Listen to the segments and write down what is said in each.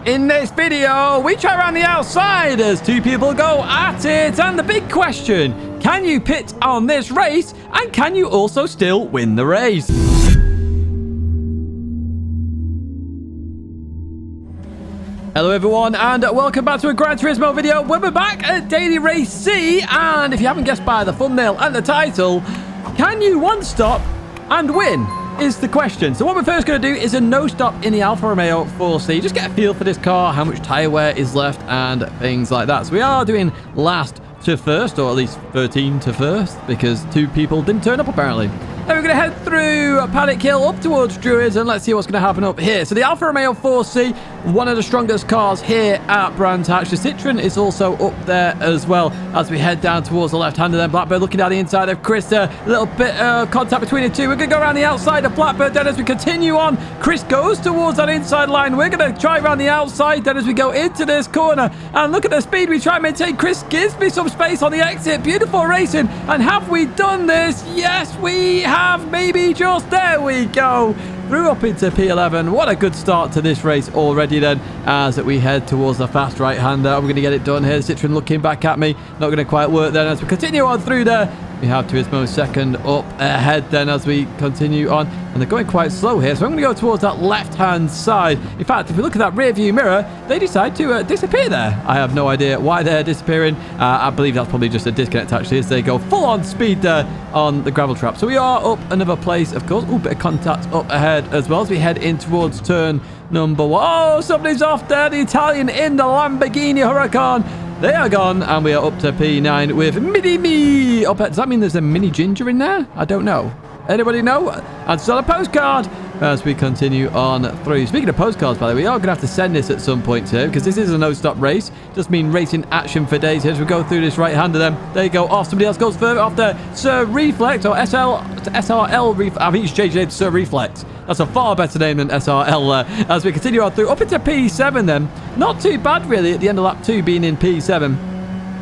In this video, we try around the outside as two people go at it. And the big question, can you pit on this race? And can you also still win the race? Hello everyone and welcome back to a Gran Turismo video. We're back at Daily Race C, and if you haven't guessed by the thumbnail and the title, can you one stop and win is the question. So what we're first going to do is a no stop in the Alfa Romeo 4C. Just get a feel for this car, how much tyre wear is left and things like that. So we are doing last to first, or at least 13 to first, because two people didn't turn up apparently. Then we're going to head through Paddock Hill up towards Druids, and let's see what's going to happen up here. So the Alfa Romeo 4C, one of the strongest cars here at Brandhatch. The Citroen is also up there as well as we head down towards the left-hander. Then Blackbird looking down the inside of Chris. A little bit of contact between the two. We're going to go around the outside of Blackbird. Then as we continue on, Chris goes towards that inside line. We're going to try around the outside then as we go into this corner. And look at the speed we try and maintain. Chris gives me some space on the exit. Beautiful racing. And have we done this? Yes, we have. Maybe just there we go. Through up into P11. What a good start to this race already then as we head towards the fast right-hander. We're going to get it done here. Citroen looking back at me. Not going to quite work then as we continue on through there. We have Turismo second up ahead then as we continue on. And they're going quite slow here. So I'm going to go towards that left-hand side. In fact, if we look at that rear-view mirror, they decide to disappear there. I have no idea why they're disappearing. I believe that's probably just a disconnect actually as they go full-on speed there on the gravel trap. So we are up another place, of course. Ooh, bit of contact up ahead as well as we head in towards turn number one. Oh, somebody's off there. The Italian in the Lamborghini Huracan. They are gone, and we are up to P9 with Mini Me. Oh, does that mean there's a Mini Ginger in there? I don't know. Anybody know? And still a postcard as we continue on through. Speaking of postcards, by the way, we are going to have to send this at some point here because this is a no-stop race. Just mean racing action for days here as we go through this right-hander then. There you go. Off. Somebody else goes further off there. Sir Reflex or SRL Reflex. I think it's changed name to Sir Reflex. That's a far better name than SRL as we continue on through. Up into P7 then. Not too bad really at the end of lap 2 being in P7.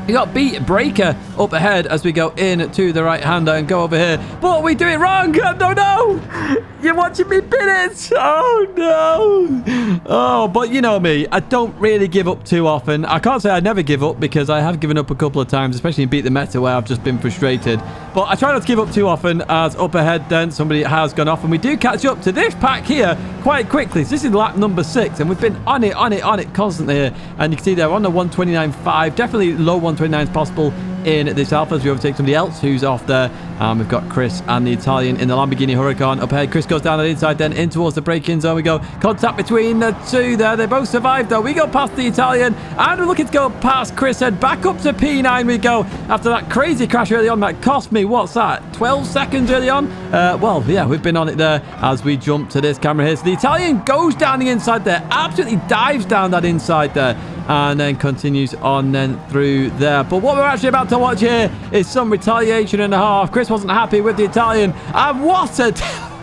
We got Beat Breaker up ahead as we go in to the right-hander and go over here. But we do it wrong. Oh, no. You're watching me pin it. Oh, no. Oh, but you know me. I don't really give up too often. I can't say I never give up because I have given up a couple of times, especially in Beat the Meta where I've just been frustrated. But I try not to give up too often as up ahead then somebody has gone off. And we do catch up to this pack here quite quickly. So this is lap number 6 and we've been on it constantly here. And you can see they're on the 129.5. Definitely low 129s possible in this Alpha as we overtake somebody else who's off there. We've got Chris and the Italian in the Lamborghini Huracan up ahead. Chris goes down the inside then in towards the break-in zone. We go contact between the two there. They both survived though. We go past the Italian and we're looking to go past Chris and back up to P9 we go after that crazy crash early on that cost me, what's that, 12 seconds early on? Well, yeah, we've been on it there as we jump to this camera here. So the Italian goes down the inside there, absolutely dives down that inside there, and then continues on then through there. But what we're actually about to watch here is some retaliation and a half. Chris wasn't happy with the Italian, and what a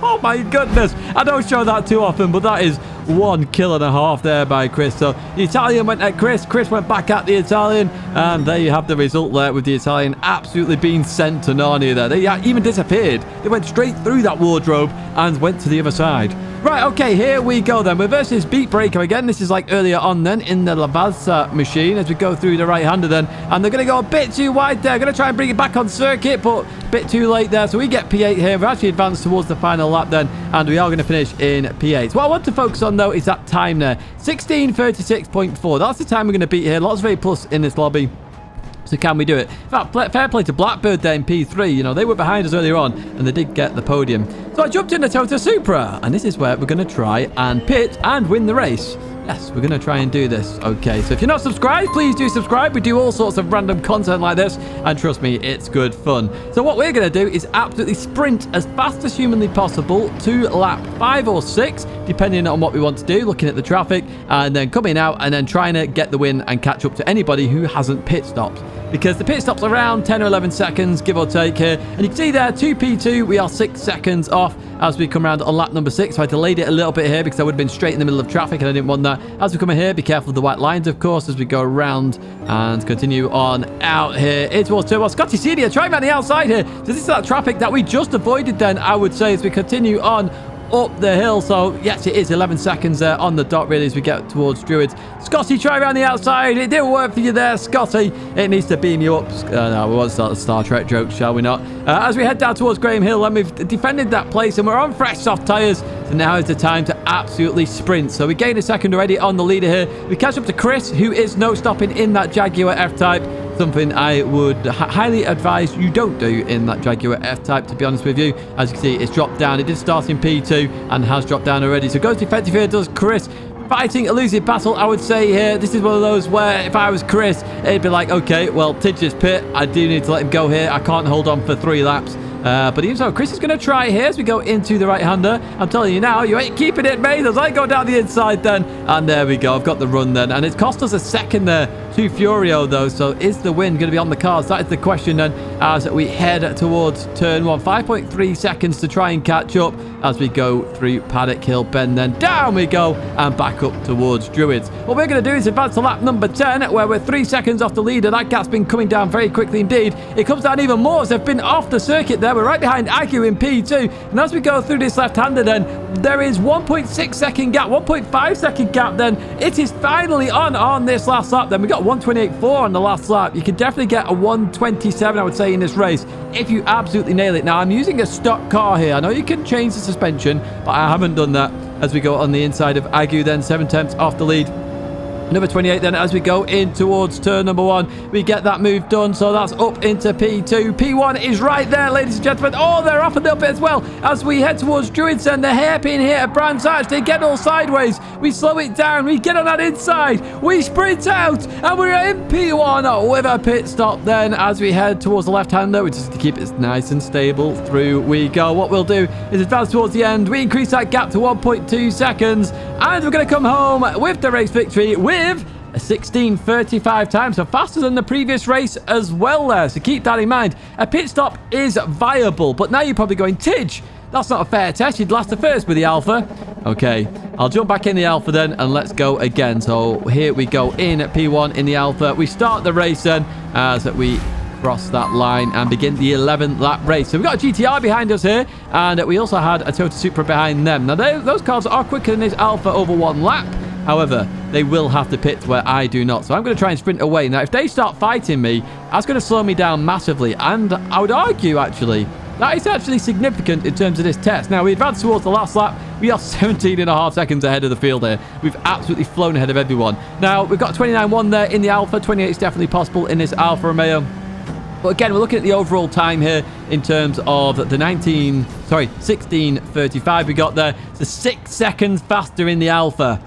oh my goodness, I don't show that too often, but that is 1.5 kills there by Chris. So the Italian went at Chris went back at the Italian, and there you have the result there with the Italian absolutely being sent to Narnia there. They even disappeared. They went straight through that wardrobe and went to the other side. Right, okay, here we go then. We're versus Beat Breaker again. This is like earlier on then in the Lavazza machine as we go through the right-hander then. And they're going to go a bit too wide there. Going to try and bring it back on circuit, but a bit too late there. So we get P8 here. We're actually advanced towards the final lap then, and we are going to finish in P8. What I want to focus on though is that time there. 16:36.4. That's the time we're going to beat here. Lots of A+ in this lobby. So can we do it? In fact, fair play to Blackbird there in P3. You know, they were behind us earlier on, and they did get the podium. So I jumped in the Toyota Supra, and this is where we're going to try and pit and win the race. Yes, we're going to try and do this. Okay, so if you're not subscribed, please do subscribe. We do all sorts of random content like this, and trust me, it's good fun. So what we're going to do is absolutely sprint as fast as humanly possible to lap 5 or 6, depending on what we want to do, looking at the traffic, and then coming out and then trying to get the win and catch up to anybody who hasn't pit stopped. Because the pit stop's around 10 or 11 seconds, give or take here. And you can see there, 2P2, we are 6 seconds off as we come around on lap number 6. So I delayed it a little bit here because I would have been straight in the middle of traffic and I didn't want that. As we come in here, be careful of the white lines, of course, as we go around and continue on out here. It was Turbo Scotty Senior trying around the outside here. So this is that traffic that we just avoided then, I would say, as we continue on up the hill. So, yes, it is 11 seconds there on the dot, really, as we get towards Druids. Scotty, try around the outside. It didn't work for you there, Scotty. It needs to beam you up. No, we won't start a Star Trek joke, shall we not? As we head down towards Graham Hill, and we've defended that place, and we're on fresh soft tyres. So now is the time to absolutely sprint. So we gained a second already on the leader here. We catch up to Chris, who is no stopping in that Jaguar F-Type. Something I would highly advise you don't do in that Jaguar F-Type, to be honest with you. As you can see, it's dropped down. It did start in P2 and has dropped down already. So goes defensive here, does Chris. Fighting a losing battle, I would say here. This is one of those where if I was Chris, it'd be like, okay, well, Tidgney's pit. I do need to let him go here. I can't hold on for 3 laps. But even so, Chris is going to try here as we go into the right-hander. I'm telling you now, you ain't keeping it, mate. As I go down the inside then. And there we go. I've got the run then. And it's cost us a second there to Furio, though. So is the win going to be on the cards? That is the question then as we head towards turn 1. 5.3 seconds to try and catch up as we go through Paddock Hill Bend. Then down we go and back up towards Druids. What we're going to do is advance to lap number 10, where we're 3 seconds off the leader. That gap's been coming down very quickly indeed. It comes down even more as they've been off the circuit there. We're right behind Agu in P2. And as we go through this left-hander then, there is 1.6 second gap, 1.5 second gap then. It is finally on this last lap then. We got 128.4 on the last lap. You can definitely get a 127, I would say, in this race if you absolutely nail it. Now, I'm using a stock car here. I know you can change the suspension, but I haven't done that as we go on the inside of Agu then. 7 tenths off the lead. Number 28 then as we go in towards turn number 1. We get that move done, so that's up into P2. P1 is right there, ladies and gentlemen. Oh, they're off a little bit as well as we head towards Druids and the hairpin here at Brands Hatch. They get all sideways. We slow it down. We get on that inside. We sprint out and we're in P1 with a pit stop then as we head towards the left-hander. We just to keep it nice and stable. Through we go. What we'll do is advance towards the end. We increase that gap to 1.2 seconds and we're going to come home with the race victory with a 16:35 time, so faster than the previous race as well there. So keep that in mind. A pit stop is viable, but now you're probably going, Tidge, that's not a fair test. You'd last the first with the Alpha. Okay, I'll jump back in the Alpha then and let's go again. So here we go in at P1 in the Alpha. We start the race then as we cross that line and begin the 11th lap race. So we've got a GTR behind us here, and we also had a Toyota Supra behind them. Now those cars are quicker than this Alpha over 1 lap. However, they will have to pit where I do not. So I'm going to try and sprint away. Now, if they start fighting me, that's going to slow me down massively. And I would argue, actually, that is actually significant in terms of this test. Now, we advance towards the last lap. We are 17.5 seconds ahead of the field here. We've absolutely flown ahead of everyone. Now, we've got 29.1 there in the Alpha. 28 is definitely possible in this Alfa Romeo. But again, we're looking at the overall time here in terms of the 16:35 we got there. So 6 seconds faster in the Alpha.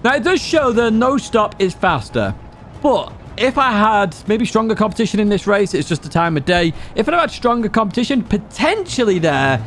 Now, it does show the no stop is faster, but if I had maybe stronger competition in this race, it's just the time of day. If I had stronger competition, potentially there,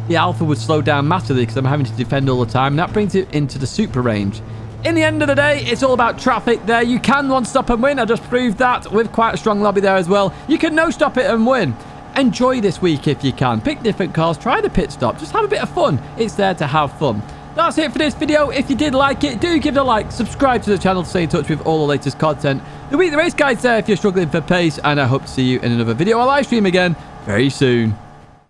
the Alpha would slow down massively because I'm having to defend all the time. And that brings it into the Supra range. In the end of the day, it's all about traffic there. You can one stop and win. I just proved that with quite a strong lobby there as well. You can no stop it and win. Enjoy this week if you can. Pick different cars. Try the pit stop. Just have a bit of fun. It's there to have fun. That's it for this video. If you did like it, do give it a like. Subscribe to the channel to stay in touch with all the latest content. The Week the Race Guide's there if you're struggling for pace. And I hope to see you in another video or live stream again very soon.